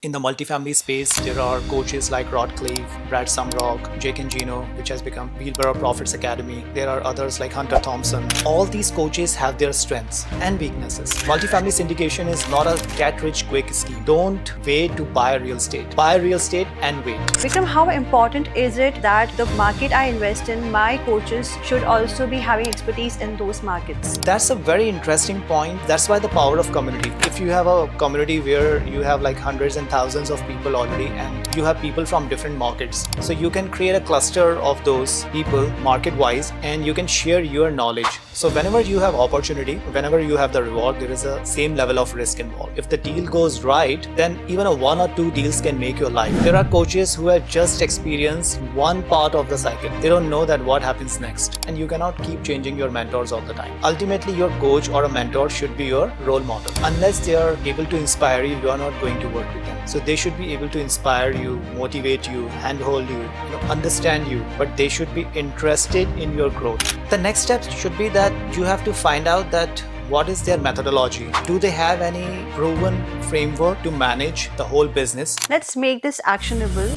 In the multifamily space, there are coaches like Rod Cleve, Brad Sumrock, Jake and Gino, which has become Wheelbarrow Profits Academy. There are others like Hunter Thompson. All these coaches have their strengths and weaknesses. Multifamily syndication is not a get-rich-quick scheme. Don't wait to buy real estate. Buy real estate and wait. Vikram, how important is it that the market I invest in, my coaches should also be having expertise in those markets? That's a very interesting point. That's why the power of community. If you have a community where you have like hundreds and thousands of people already and you have people from different markets, so you can create a cluster of those people market wise and you can share your knowledge. So whenever you have opportunity, whenever you have the reward, there is a same level of risk involved. If the deal goes right, then even a 1 or 2 deals can make your life. There are coaches who have just experienced one part of the cycle. They don't know that what happens next, and you cannot keep changing your mentors all the time. Ultimately, your coach or a mentor should be your role model. Unless they are able to inspire you, you are not going to work with them. So they should be able to inspire you, motivate you, handhold you, understand you, but they should be interested in your growth. The next step should be that you have to find out that what is their methodology? Do they have any proven framework to manage the whole business? Let's make this actionable.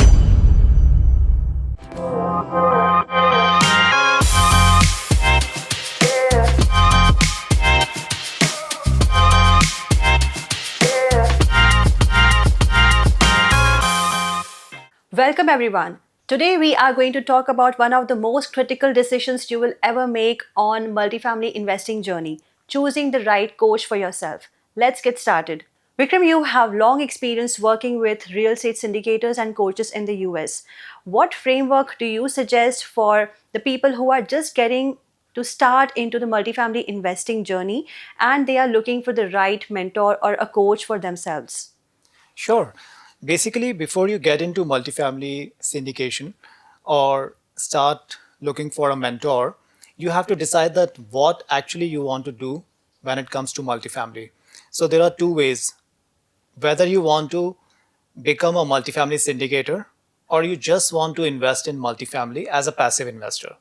Welcome everyone. Today we are going to talk about one of the most critical decisions you will ever make on multifamily investing journey, choosing the right coach for yourself. Let's get started. Vikram, you have long experience working with real estate syndicators and coaches in the US. What framework do you suggest for the people who are just getting to start into the multifamily investing journey and they are looking for the right mentor or a coach for themselves? Sure. Basically, before you get into multifamily syndication or start looking for a mentor, you have to decide that what actually you want to do when it comes to multifamily. So there are two ways. Whether you want to become a multifamily syndicator or you just want to invest in multifamily as a passive investor.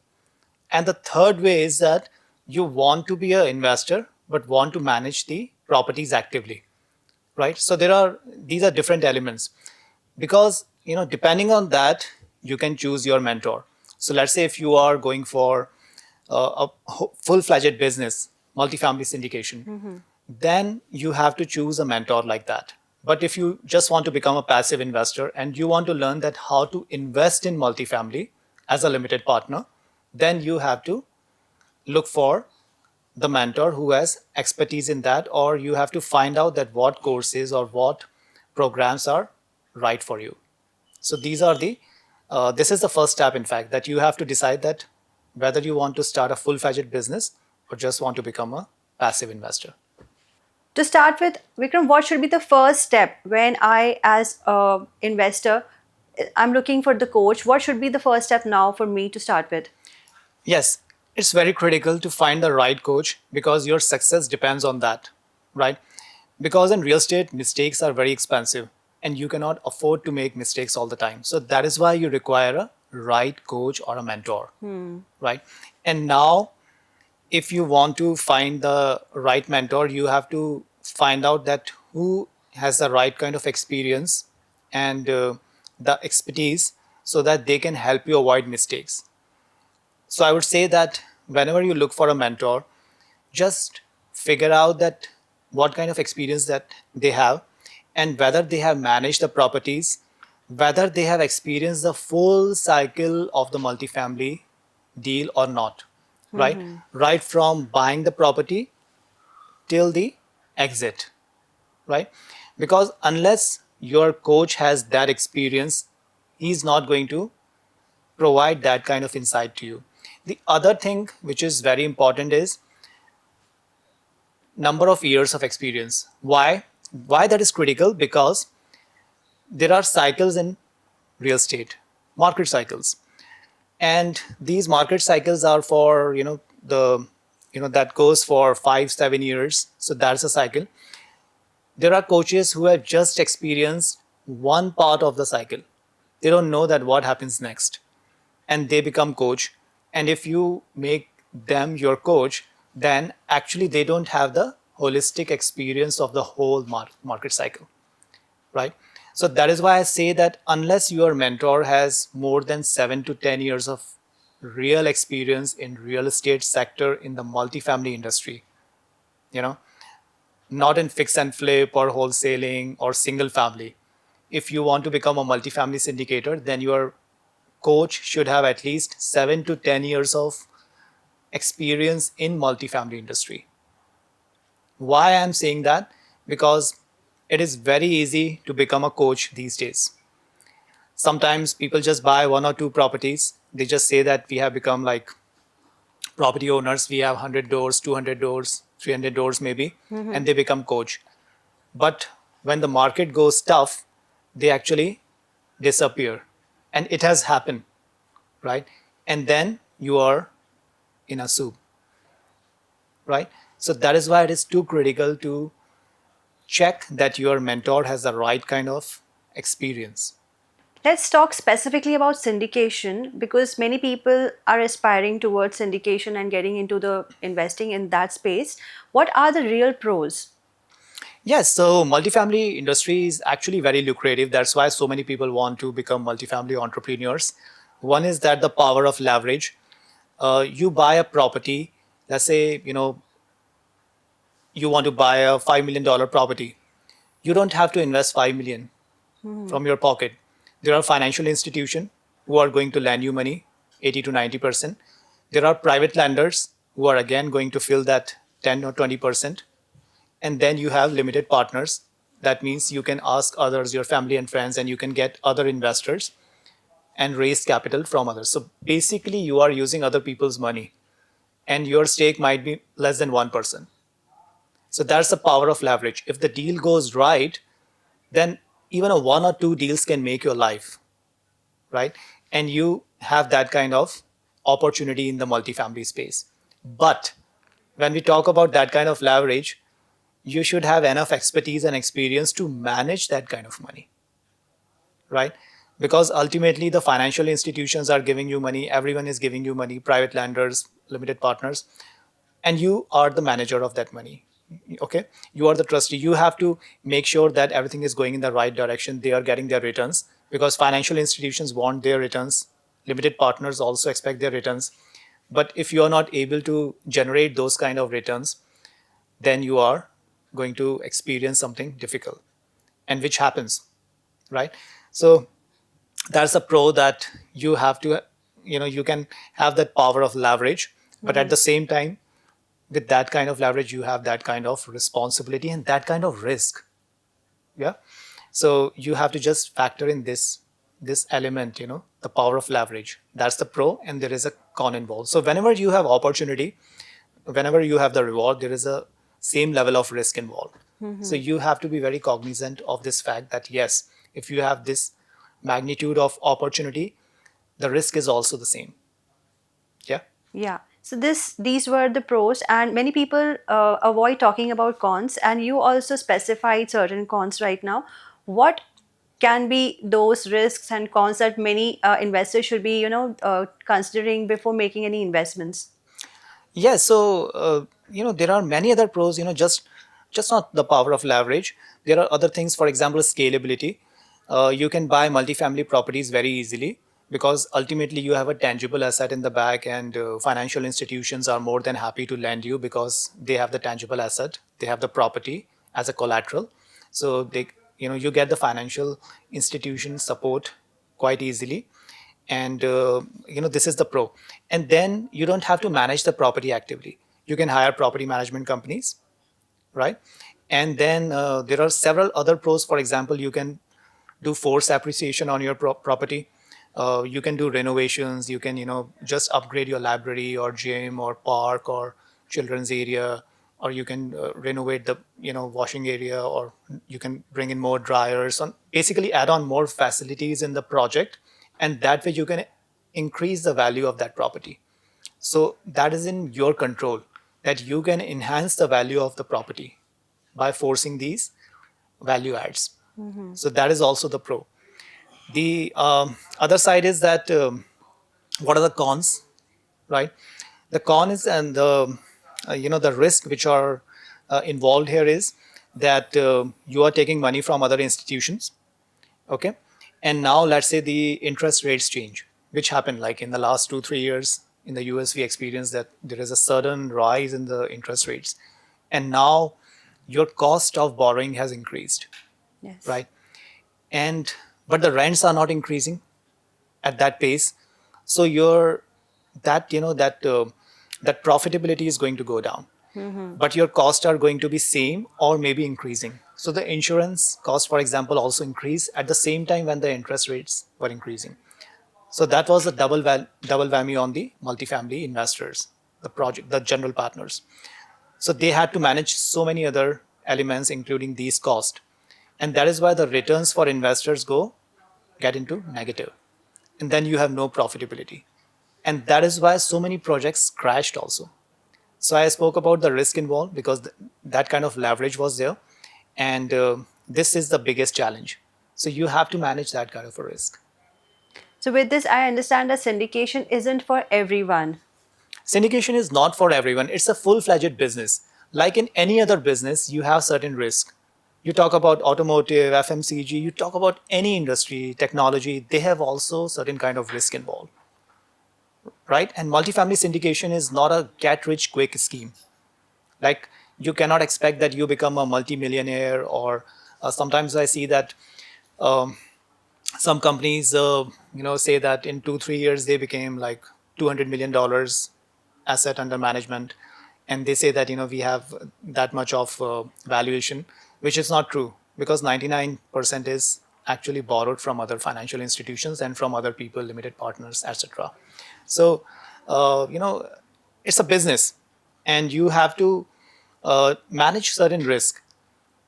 And the third way is that you want to be an investor but want to manage the properties actively, right? So these are different elements because depending on that you can choose your mentor. So let's say if you are going for a full-fledged business, multifamily syndication, then you have to choose a mentor like that. But if you just want to become a passive investor and you want to learn that how to invest in multifamily as a limited partner, then you have to look for the mentor who has expertise in that, or you have to find out that what courses or what programs are right for you. So this is the first step, in fact, that you have to decide that whether you want to start a full-fledged business or just want to become a passive investor. To start with, Vikram, what should be the first step when I, as an investor, I'm looking for the coach? What should be the first step now for me to start with? Yes, it's very critical to find the right coach because your success depends on that, right? Because in real estate, mistakes are very expensive and you cannot afford to make mistakes all the time. So that is why you require a right coach or a mentor, right? And now, if you want to find the right mentor, you have to find out that who has the right kind of experience and the expertise so that they can help you avoid mistakes. So I would say that whenever you look for a mentor, just figure out that what kind of experience that they have and whether they have managed the properties, whether they have experienced the full cycle of the multifamily deal or not, right? Right from buying the property till the exit, right? Because unless your coach has that experience, he's not going to provide that kind of insight to you. The other thing which is very important is number of years of experience. Why that is critical? Because there are cycles in real estate, market cycles, and these market cycles are for that goes for 5-7 years. So that's a cycle. There are coaches who have just experienced one part of the cycle. They don't know that what happens next, and they become coach. And if you make them your coach, then actually they don't have the holistic experience of the whole market cycle, right? So that is why I say that unless your mentor has more than 7 to 10 years of real experience in real estate sector in the multifamily industry, you know, not in fix and flip or wholesaling or single family. If you want to become a multifamily syndicator, then your coach should have at least 7 to 10 years of experience in multifamily industry. Why I'm saying that? Because it is very easy to become a coach these days. Sometimes people just buy one or two properties. They just say that we have become like property owners. We have 100 doors, 200 doors, 300 doors maybe, and they become coach. But when the market goes tough, they actually disappear. And it has happened, right? And then you are in a soup, right? So that is why it is too critical to check that your mentor has the right kind of experience. Let's talk specifically about syndication because many people are aspiring towards syndication and getting into the investing in that space. What are the real pros? Yes, so multifamily industry is actually very lucrative. That's why so many people want to become multifamily entrepreneurs. One is that the power of leverage. You buy a property, let's say, you want to buy a $5 million property. You don't have to invest 5 million from your pocket. There are financial institutions who are going to lend you money, 80 to 90%. There are private lenders who are again going to fill that 10 or 20%. And then you have limited partners. That means you can ask others, your family and friends, and you can get other investors and raise capital from others. So basically, you are using other people's money, and your stake might be less than 1%. So that's the power of leverage. If the deal goes right, then even a one or two deals can make your life, right? And you have that kind of opportunity in the multifamily space. But when we talk about that kind of leverage, you should have enough expertise and experience to manage that kind of money, right? Because ultimately, the financial institutions are giving you money, everyone is giving you money, private lenders, limited partners, and you are the manager of that money. Okay, you are the trustee. You have to make sure that everything is going in the right direction, they are getting their returns, because financial institutions want their returns, limited partners also expect their returns. But if you are not able to generate those kind of returns, then you are going to experience something difficult, and which happens, right? So that's a pro, that you have to, you can have that power of leverage, but at the same time, with that kind of leverage, you have that kind of responsibility and that kind of risk. Yeah. So you have to just factor in this element, the power of leverage. That's the pro, and there is a con involved. So whenever you have opportunity, whenever you have the reward, there is a same level of risk involved. So you have to be very cognizant of this fact that yes, if you have this magnitude of opportunity, the risk is also the same. Yeah. Yeah. So these were the pros, and many people avoid talking about cons. And you also specified certain cons right now. What can be those risks and cons that many investors should be, considering before making any investments? Yes, so there are many other pros. Just not the power of leverage. There are other things. For example, scalability. You can buy multifamily properties very easily because ultimately you have a tangible asset in the back, and financial institutions are more than happy to lend you because they have the tangible asset. They have the property as a collateral, so you get the financial institution support quite easily, and this is the pro. And then you don't have to manage the property actively. You can hire property management companies, right? And then there are several other pros. For example, you can do force appreciation on your property. You can do renovations. You can just upgrade your library or gym or park or children's area, or you can renovate the washing area, or you can bring in more dryers, and basically add on more facilities in the project, and that way you can increase the value of that property. So that is in your control, that you can enhance the value of the property by forcing these value adds. So that is also the pro. The other side is that what are the cons, right? The con is, and the risk which are involved here is that you are taking money from other institutions, Okay. And now let's say the interest rates change, which happened like in the last 2 3 years in the US. We experienced that there is a sudden rise in the interest rates, and now your cost of borrowing has increased, Yes. right? And but the rents are not increasing at that pace, so your that you know that profitability is going to go down, but your costs are going to be same or maybe increasing. So the insurance cost, for example, also increase at the same time when the interest rates were increasing. So that was a double whammy on the multifamily investors, the general partners. So they had to manage so many other elements, including these costs, and that is why the returns for investors get into negative, and then you have no profitability, and that is why so many projects crashed also. So I spoke about the risk involved because that kind of leverage was there, and this is the biggest challenge. So you have to manage that kind of a risk. So, with this, I understand that syndication isn't for everyone. Syndication is not for everyone. It's a full-fledged business. Like in any other business, you have certain risk. You talk about automotive, FMCG, you talk about any industry, technology, they have also certain kind of risk involved, right? And multifamily syndication is not a get rich quick scheme. Like you cannot expect that you become a multimillionaire, or sometimes I see that um, some companies say that in 2 3 years they became like $200 million asset under management, and they say that we have that much of valuation, which is not true, because 99% is actually borrowed from other financial institutions and from other people, limited partners, etc. So uh, you know it's a business, and you have to manage certain risk.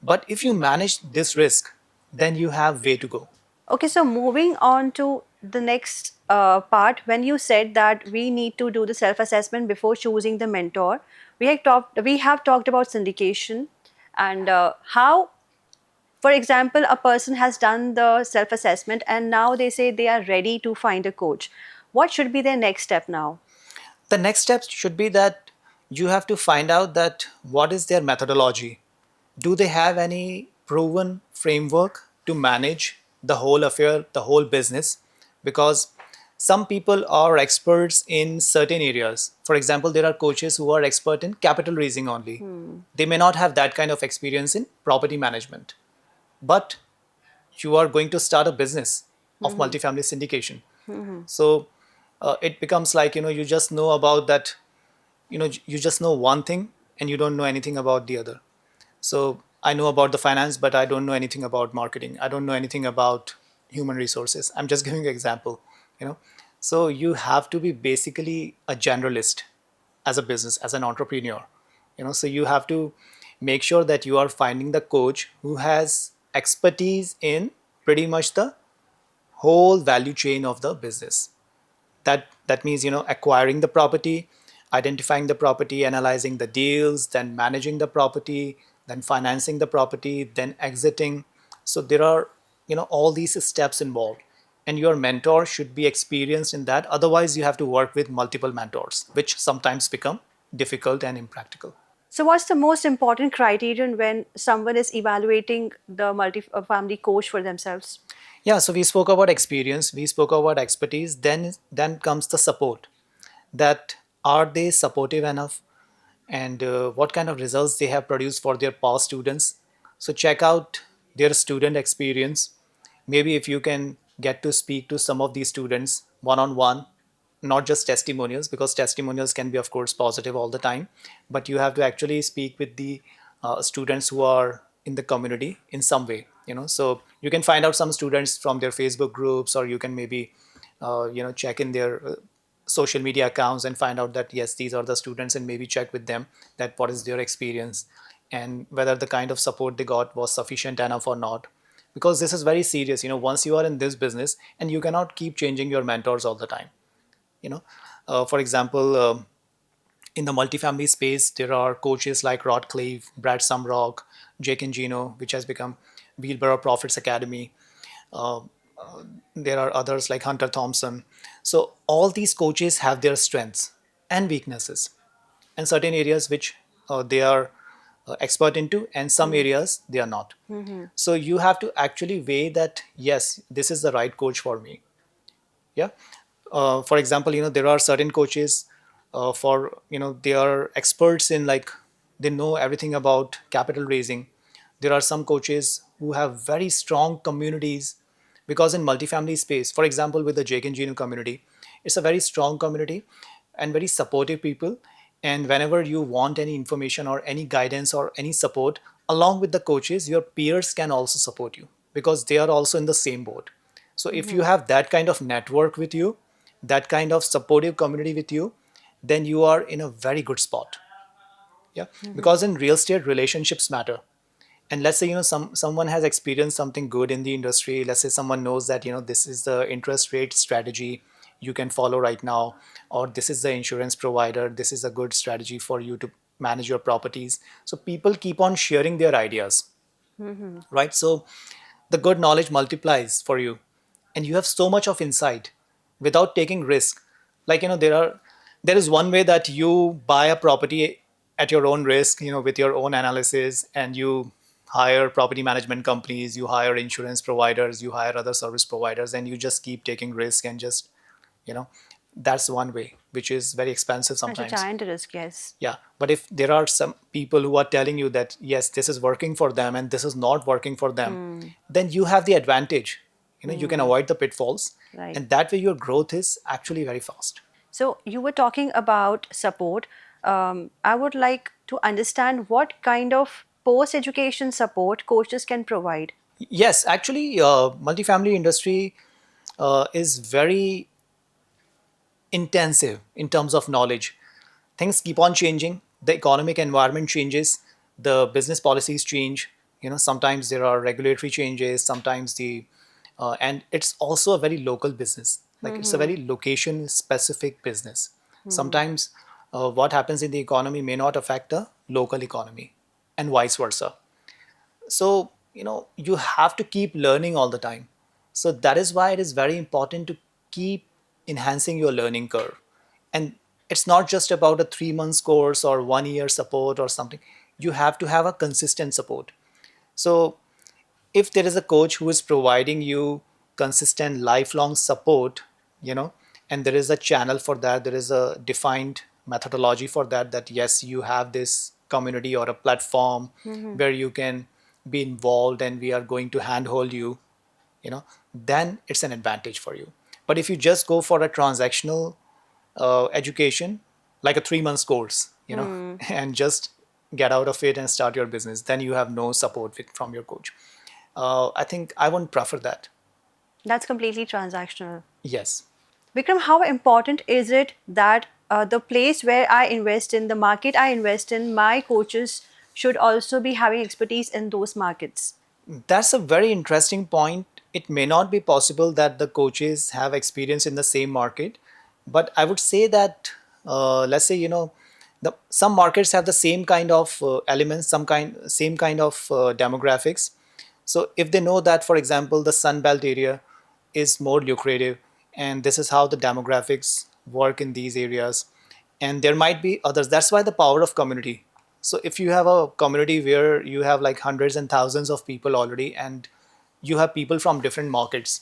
But if you manage this risk, then you have way to go. Okay, so moving on to the next part, when you said that we need to do the self-assessment before choosing the mentor, we have talked about syndication and how, for example, a person has done the self-assessment and now they say they are ready to find a coach. What should be their next step now? The next step should be that you have to find out that what is their methodology. Do they have any proven framework to manage the whole affair, the whole business? Because some people are experts in certain areas. For example, there are coaches who are expert in capital raising only. They may not have that kind of experience in property management, but you are going to start a business of multifamily syndication. So it becomes like you just know about that. You just know one thing and you don't know anything about the other. So I know about the finance, but I don't know anything about marketing. I don't know anything about human resources. I'm just giving you an example. you know so you have to be basically a generalist as a business, as an entrepreneur. So you have to make sure that you are finding the coach who has expertise in pretty much the whole value chain of the business. That means acquiring the property, identifying the property, analyzing the deals, then managing the property, then financing the property, then exiting. So there are all these steps involved, and your mentor should be experienced in that. Otherwise you have to work with multiple mentors, which sometimes become difficult and impractical. So, what's the most important criterion when someone is evaluating the multi-family coach for themselves? Yeah, so we spoke about experience, we spoke about expertise, then comes the support. That are they supportive enough, and what kind of results they have produced for their past students. So check out their student experience. Maybe if you can get to speak to some of these students one on one, not just testimonials, because testimonials can be of course positive all the time, but you have to actually speak with the students who are in the community in some way. So you can find out some students from their Facebook groups, or you can maybe check in their social media accounts and find out that yes, these are the students, and maybe check with them that what is their experience and whether the kind of support they got was sufficient enough or not. Because this is very serious. Once you are in this business, and you cannot keep changing your mentors all the time. For example, in the multifamily space, there are coaches like Rod Cleve, Brad Sumrock, Jake and Gino, which has become Wheelbarrow Profits Academy. uh, there are others like Hunter Thompson. So all these coaches have their strengths and weaknesses, and certain areas which they are expert into, and some areas they are not. So you have to actually weigh that, yes, this is the right coach for me. Yeah. For example, there are certain coaches, for they are experts in, like, they know everything about capital raising. There are some coaches who have very strong communities, because in multifamily space, for example, with the Jake and Gino community, it's a very strong community and very supportive people. And whenever you want any information or any guidance or any support, along with the coaches, your peers can also support you, because they are also in the same boat. So if you have that kind of network with you, that kind of supportive community with you, then you are in a very good spot. Yeah, because in real estate, relationships matter. And let's say, someone has experienced something good in the industry. Let's say someone knows that, this is the interest rate strategy you can follow right now, or this is the insurance provider, this is a good strategy for you to manage your properties. So people keep on sharing their ideas, right? So the good knowledge multiplies for you, and you have so much of insight without taking risk. Like, there is one way that you buy a property at your own risk, with your own analysis, and you hire property management companies, you hire insurance providers, you hire other service providers, and you just keep taking risk, and just, you know that's one way, which is very expensive Such a sometimes. giant risk, yes. Yeah, but if there are some people who are telling you that, yes, this is working for them and this is not working for them, then you have the advantage. You can avoid the pitfalls, Right. and that way your growth is actually very fast. So you were talking about support. I would like to understand what kind of post-education support coaches can provide. Yes, actually, multifamily industry is very intensive in terms of knowledge. Things keep on changing, the economic environment changes, the business policies change. Sometimes there are regulatory changes, sometimes the and it's also a very local business, like it's a very location specific business. Sometimes what happens in the economy may not affect the local economy, and vice versa. So you have to keep learning all the time. So that is why it is very important to keep enhancing your learning curve. And it's not just about a 3 months course or 1 year support or something. You have to have a consistent support. So if there is a coach who is providing you consistent lifelong support, you know and there is a channel for that, there is a defined methodology for that, that yes, you have this community or a platform where you can be involved, and we are going to handhold you, then it's an advantage for you. But if you just go for a transactional education, like a 3 months course, and just get out of it and start your business, then you have no support from your coach. I think I wouldn't prefer that. That's completely transactional. Yes. Vikram, how important is it that the place where I invest in, the market I invest in, my coaches should also be having expertise in those markets? That's a very interesting point. It may not be possible that the coaches have experience in the same market, but I would say that, let's say, some markets have the same kind of elements, same kind of demographics. So if they know that, for example, the Sun Belt area is more lucrative, and this is how the demographics work in these areas, and there might be others. That's why the power of community. So if you have a community where you have like hundreds and thousands of people already, and you have people from different markets,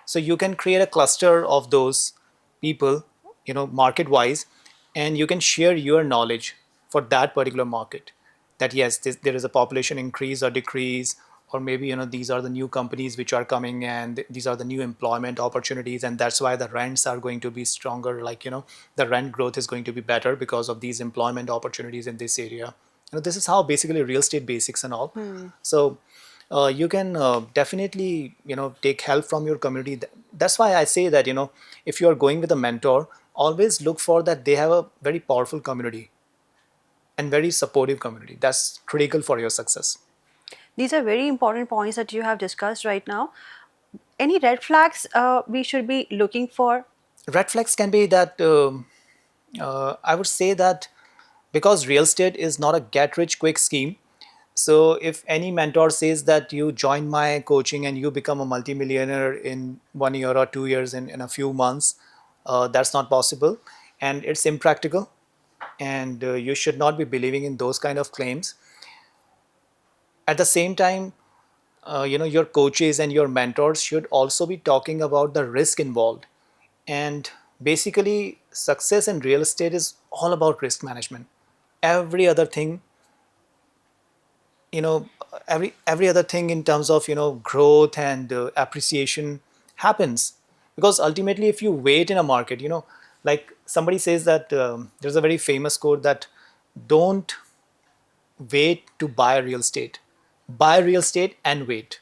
so you can create a cluster of those people, market wise, and you can share your knowledge for that particular market. That yes, there is a population increase or decrease, or maybe these are the new companies which are coming, and these are the new employment opportunities, and that's why the rents are going to be stronger. Like, the rent growth is going to be better because of these employment opportunities in this area. This is how basically real estate basics and all. So you can definitely take help from your community. That's why I say that, if you are going with a mentor, always look for that they have a very powerful community and very supportive community. That's critical for your success. These are very important points that you have discussed right now. Any red flags we should be looking for? Red flags can be that, I would say that, because real estate is not a get rich quick scheme. So if any mentor says that you join my coaching and you become a multimillionaire in 1 year or 2 years, in a few months, that's not possible, and it's impractical, and you should not be believing in those kind of claims. At the same time, your coaches and your mentors should also be talking about the risk involved. And basically, success in real estate is all about risk management. Every other thing, you know, every other thing in terms of growth and appreciation happens, because ultimately, if you wait in a market, like somebody says that there's a very famous quote that don't wait to buy real estate, buy real estate and wait.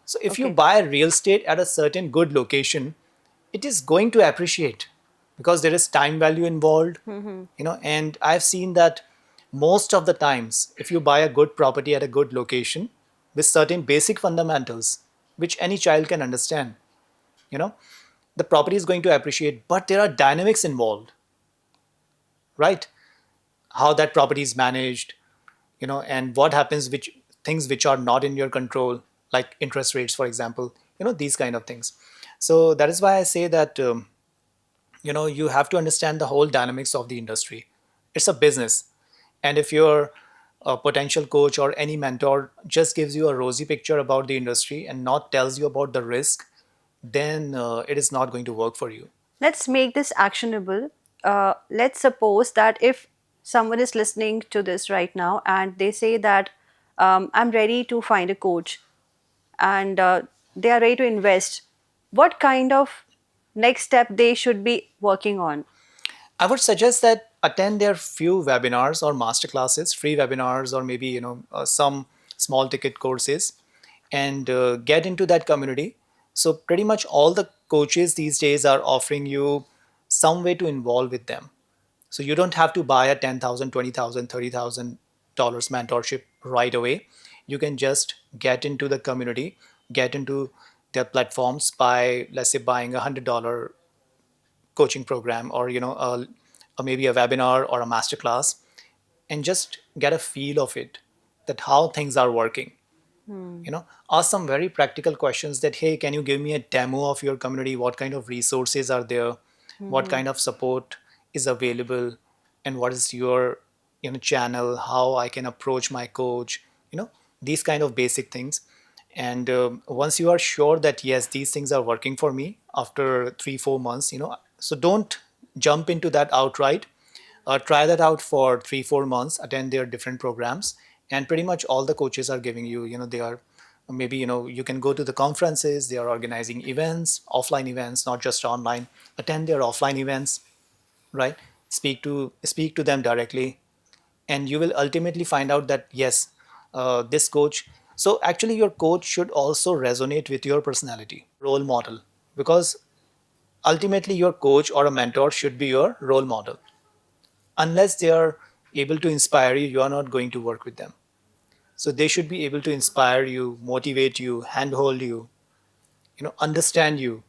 So if you Okay. buy real estate at a certain good location, it is going to appreciate because there is time value involved, and I've seen that most of the times if you buy a good property at a good location with certain basic fundamentals which any child can understand, you know, the property is going to appreciate, but there are dynamics involved, right? How that property is managed, and what happens which things which are not in your control, like interest rates, for example, these kind of things. So that is why I say that you have to understand the whole dynamics of the industry. It's a business, and if your potential coach or any mentor just gives you a rosy picture about the industry and not tells you about the risk, then it is not going to work for you. Let's make this actionable. Let's suppose that if someone is listening to this right now and they say that I'm ready to find a coach and they are ready to invest, what kind of next step they should be working on? I would suggest that attend their few webinars or master classes, free webinars, or maybe some small ticket courses, and get into that community. So pretty much all the coaches these days are offering you some way to involve with them. So you don't have to buy a 10,000, 20,000, $30,000 mentorship right away. You can just get into the community, get into their platforms by, let's say, buying $100 coaching program, or or maybe a webinar or a masterclass, and just get a feel of it, that how things are working. Ask some very practical questions that, hey, can you give me a demo of your community? What kind of resources are there? What kind of support is available? And what is your channel? How I can approach my coach? These kind of basic things. And once you are sure that yes, these things are working for me after 3-4 months, so don't jump into that outright. Try that out for 3-4 months, attend their different programs, and pretty much all the coaches are giving you, they are, maybe you can go to the conferences. They are organizing events, offline events, not just online. Attend their offline events, right? Speak to them directly, and you will ultimately find out that yes, this coach. So actually, your coach should also resonate with your personality, role model, because ultimately your coach or a mentor should be your role model. Unless they are able to inspire you, you are not going to work with them. So they should be able to inspire you, motivate you, handhold you, understand you.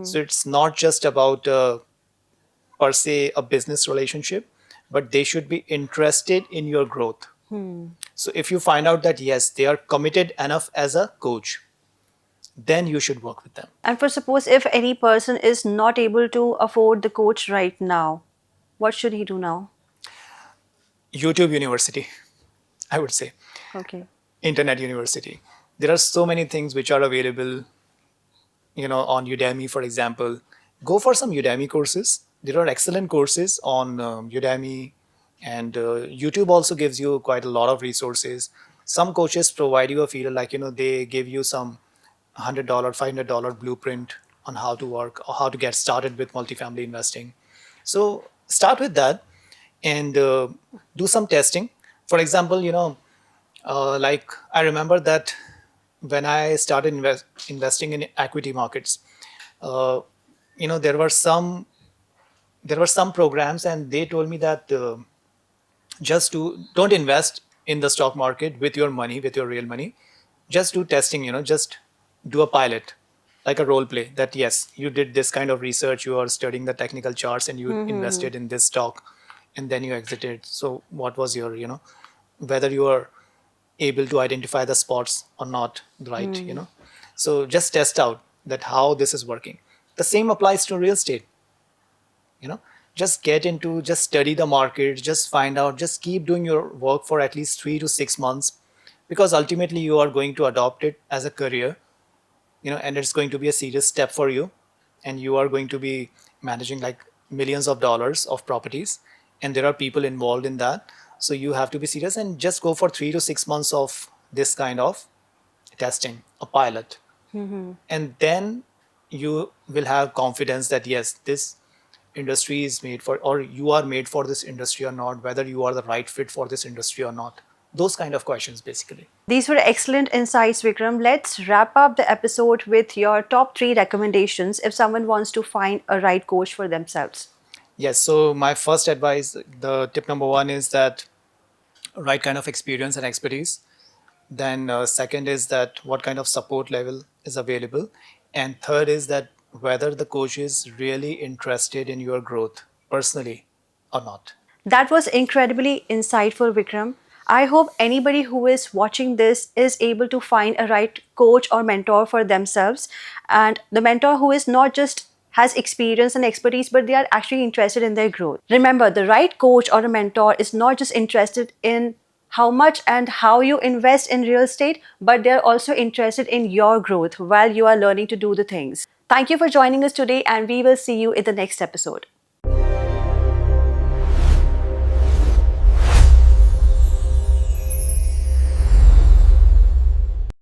So it's not just about per se a business relationship, but they should be interested in your growth. So if you find out that yes, they are committed enough as a coach, then you should work with them. And for suppose if any person is not able to afford the coach right now, what should he do now? YouTube University, I would say, Okay. Internet University. There are so many things which are available, on Udemy, for example. Go for some Udemy courses. There are excellent courses on Udemy, and YouTube also gives you quite a lot of resources. Some coaches provide you a feel like, they give you some $100, $500 blueprint on how to work or how to get started with multifamily investing. So start with that, and do some testing. For example, like I remember that when I started investing in equity markets, uh, there were some programs, and they told me that just don't invest in the stock market with your money, with your real money. Just do testing. Just do a pilot, like a role play. That yes, you did this kind of research, you are studying the technical charts, and you invested in this stock, and then you exited. So what was your, whether you are able to identify the spots or not, right? So just test out that how this is working. The same applies to real estate. you know just get into, just study the market, just find out, just keep doing your work for at least 3 to 6 months. because ultimately you are going to adopt it as a career, and it's going to be a serious step for you, and you are going to be managing like millions of dollars of properties, and there are people involved in that. So you have to be serious and just go for 3 to 6 months of this kind of testing, a pilot, and then you will have confidence that yes, this industry is made for, or you are made for this industry or not, whether you are the right fit for this industry or not. Those kind of questions, basically. These were excellent insights, Vikram. Let's wrap up the episode with your top three recommendations if someone wants to find a right coach for themselves. Yes, so my first advice, the tip number one is that right kind of experience and expertise. Then second is that what kind of support level is available. And third is that whether the coach is really interested in your growth personally or not. That was incredibly insightful, Vikram. I hope anybody who is watching this is able to find a right coach or mentor for themselves, and the mentor who is not just has experience and expertise, but they are actually interested in their growth. Remember, the right coach or a mentor is not just interested in how much and how you invest in real estate, but they're also interested in your growth while you are learning to do the things. Thank you for joining us today, and we will see you in the next episode.